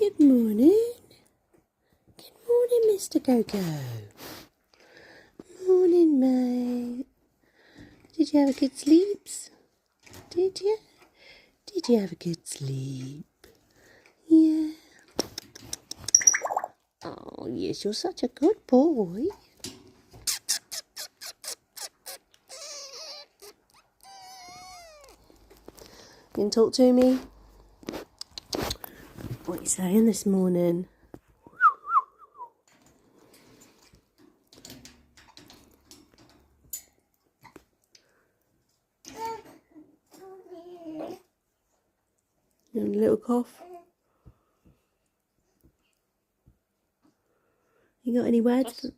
Good morning. Good morning, Mr Coco. Morning, mate. Did you have a good sleep? Did you? Did you have a good sleep? Yeah. Oh, yes, you're such a good boy. You can talk to me? What are you saying this morning? You having a little cough? You got any words?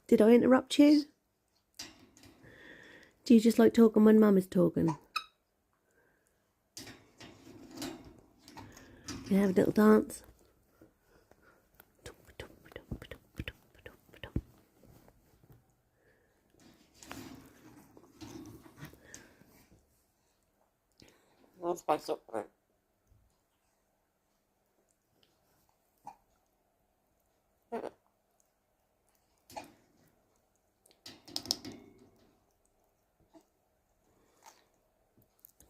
Did I interrupt you? Do you just like talking when Mum is talking? Can you have a little dance? Let's spice up.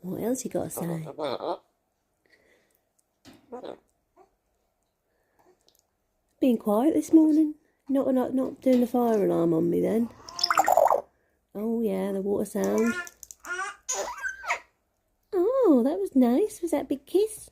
What else you got to say? Being quiet this morning? Not doing the fire alarm on me then? Oh yeah, the water sound. Oh, that was nice. Was that a big kiss?